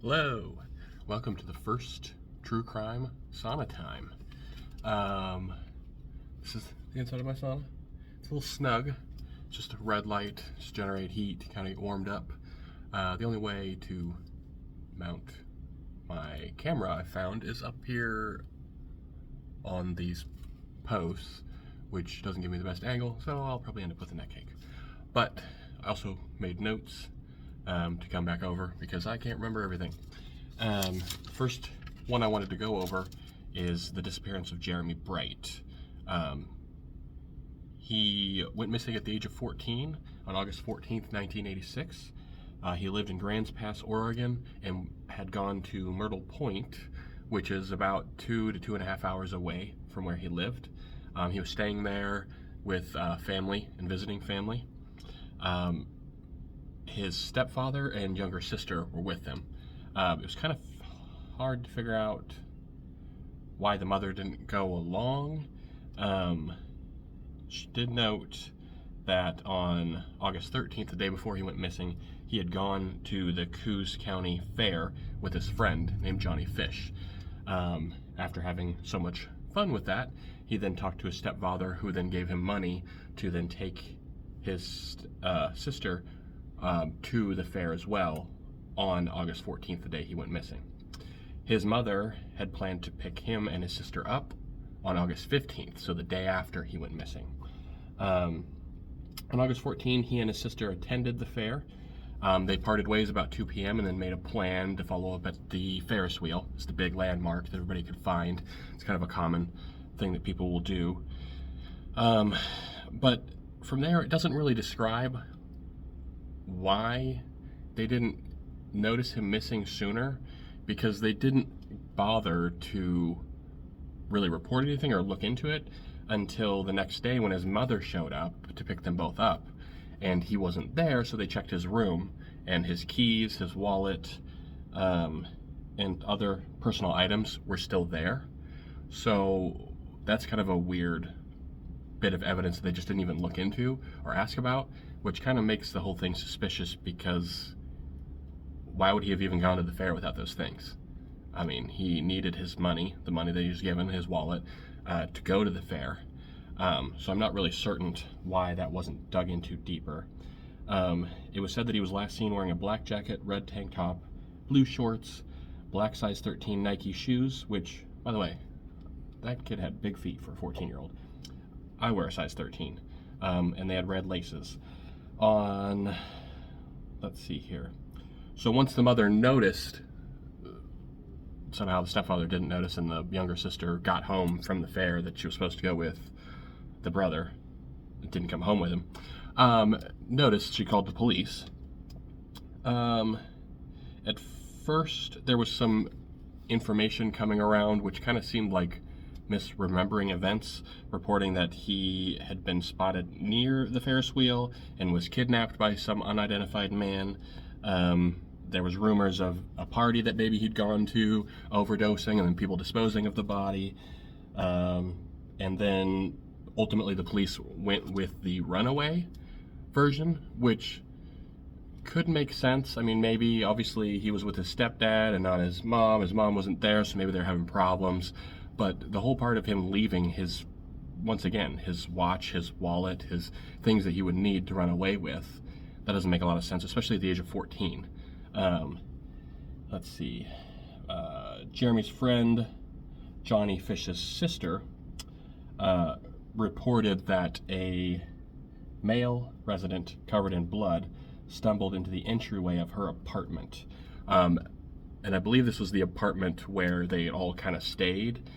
Hello, welcome to the first true crime sauna time. This is the inside of my sauna. It's a little snug. It's just a red light, just generate heat, kind of get warmed up. The only way to mount my camera I found is up here on these posts, which doesn't give me the best angle, so I'll probably end up with a neck cake. But I also made notes to come back over because I can't remember everything. First one I wanted to go over is the disappearance of Jeremy Bright. He went missing at the age of 14 on August 14th, 1986. He lived in Grants Pass, Oregon, and had gone to Myrtle Point, which is about 2 to 2.5 hours away from where he lived. He was staying there with family and visiting family. His stepfather and younger sister were with him. It was kind of hard to figure out why the mother didn't go along. She did note that on August 13th, the day before he went missing, he had gone to the Coos County Fair with his friend named Johnny Fish. After having so much fun with that, he then talked to his stepfather, who then gave him money to then take his sister to the fair as well on August 14th, the day he went missing. His mother had planned to pick him and his sister up on August 15th, so the day after he went missing. On August 14th, he and his sister attended the fair. They parted ways about 2 p.m. and then made a plan to follow up at the Ferris wheel. It's the big landmark that everybody could find. It's kind of a common thing that people will do. But from there, it doesn't really describe why they didn't notice him missing sooner, because they didn't bother to really report anything or look into it until the next day when his mother showed up to pick them both up, and he wasn't there, so they checked his room, and his keys, his wallet, and other personal items were still there. So that's kind of a weird bit of evidence that they just didn't even look into or ask about, which kind of makes the whole thing suspicious, because why would he have even gone to the fair without those things? I mean, he needed his money, the money that he was given, his wallet, to go to the fair. So I'm not really certain why that wasn't dug into deeper. It was said that he was last seen wearing a black jacket, red tank top, blue shorts, black size 13 Nike shoes, which, by the way, that kid had big feet for a 14-year-old. I wear a size 13, and they had red laces. Let's see here. So once the mother noticed, somehow the stepfather didn't notice, and the younger sister got home from the fair that she was supposed to go with the brother, didn't come home with him, noticed, she called the police. At first, there was some information coming around which kind of seemed like misremembering events, reporting that he had been spotted near the Ferris wheel and was kidnapped by some unidentified man. There was rumors of a party that maybe he'd gone to, overdosing, and then people disposing of the body. And then ultimately the police went with the runaway version, which could make sense. I mean, maybe, obviously, he was with his stepdad and not his mom. His mom wasn't there, so maybe they're having problems. But the whole part of him leaving his, once again, his watch, his wallet, his things that he would need to run away with, that doesn't make a lot of sense, especially at the age of 14. Let's see. Jeremy's friend, Johnny Fish's sister, reported that a male resident covered in blood stumbled into the entryway of her apartment. And I believe this was the apartment where they all kind of stayed,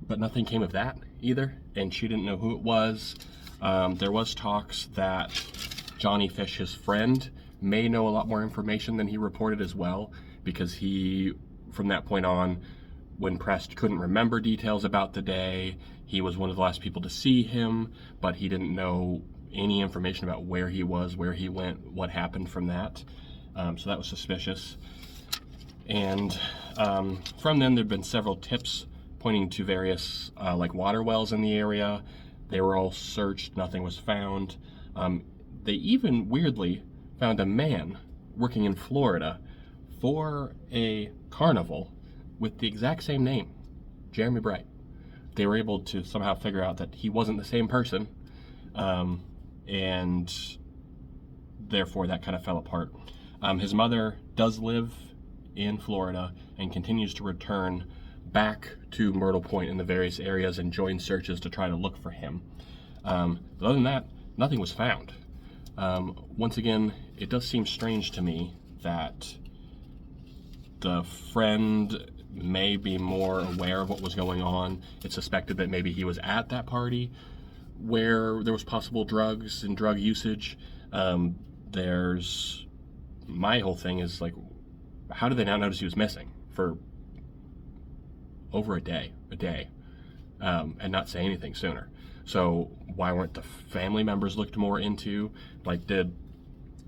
but nothing came of that either, and she didn't know who it was. There was talks that Johnny Fish, his friend, may know a lot more information than he reported as well, because he, from that point on, when pressed, couldn't remember details about the day. He was one of the last people to see him, but he didn't know any information about where he was, where he went, what happened from that. So that was suspicious. And from then, there'd been several tips pointing to various like water wells in the area. They were all searched, nothing was found. They even weirdly found a man working in Florida for a carnival with the exact same name, Jeremy Bright. They were able to somehow figure out that he wasn't the same person, and therefore that kind of fell apart. His mother does live in Florida and continues to return back to Myrtle Point in the various areas and join searches to try to look for him. But other than that, nothing was found. Once again, it does seem strange to me that the friend may be more aware of what was going on. It's suspected that maybe he was at that party where there was possible drugs and drug usage. My whole thing is like, how did they not notice he was missing for over a day, and not say anything sooner? So why weren't the family members looked more into? Like, did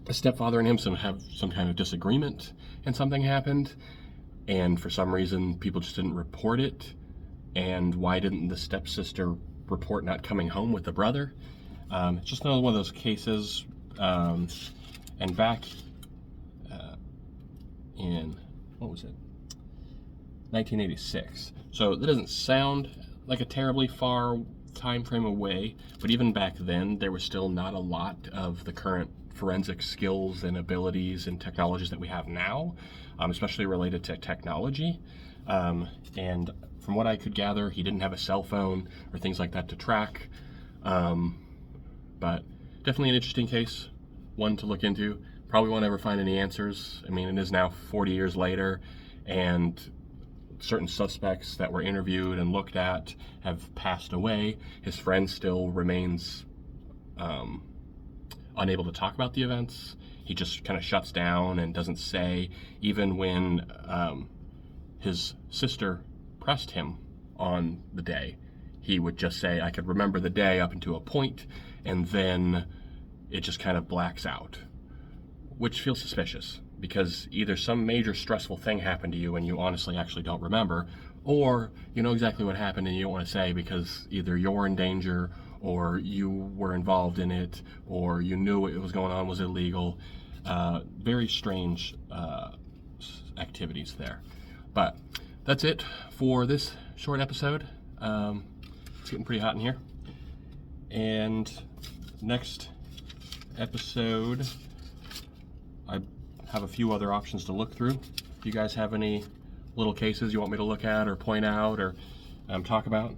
the stepfather and him have some kind of disagreement and something happened, and for some reason people just didn't report it? And why didn't the stepsister report not coming home with the brother? It's just another one of those cases. And back in, what was it, 1986. So that doesn't sound like a terribly far time frame away, but even back then there was still not a lot of the current forensic skills and abilities and technologies that we have now, especially related to technology. And from what I could gather, he didn't have a cell phone or things like that to track. But definitely an interesting case, one to look into. Probably won't ever find any answers. I mean, it is now 40 years later, and certain suspects that were interviewed and looked at have passed away. His friend still remains unable to talk about the events. He just kind of shuts down and doesn't say. Even when his sister pressed him on the day, he would just say, I could remember the day up until a point, and then it just kind of blacks out, which feels suspicious, because either some major stressful thing happened to you and you honestly actually don't remember, or you know exactly what happened and you don't want to say because either you're in danger or you were involved in it or you knew what was going on was illegal. Very strange activities there. But that's it for this short episode. It's getting pretty hot in here. And next episode, I have a few other options to look through. If you guys have any little cases you want me to look at or point out or talk about,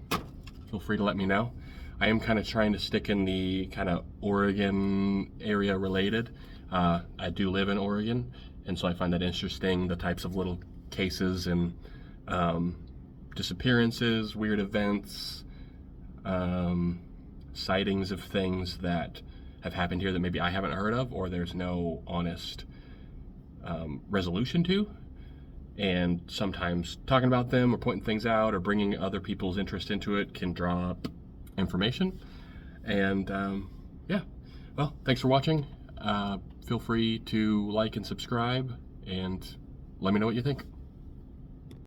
feel free to let me know. I am kind of trying to stick in the kind of Oregon area related. I do live in Oregon, and so I find that interesting, the types of little cases and disappearances, weird events, sightings of things that have happened here that maybe I haven't heard of, or there's no honest resolution to. And sometimes talking about them or pointing things out or bringing other people's interest into it can draw up information. And yeah, well, thanks for watching. Feel free to like and subscribe, and let me know what you think.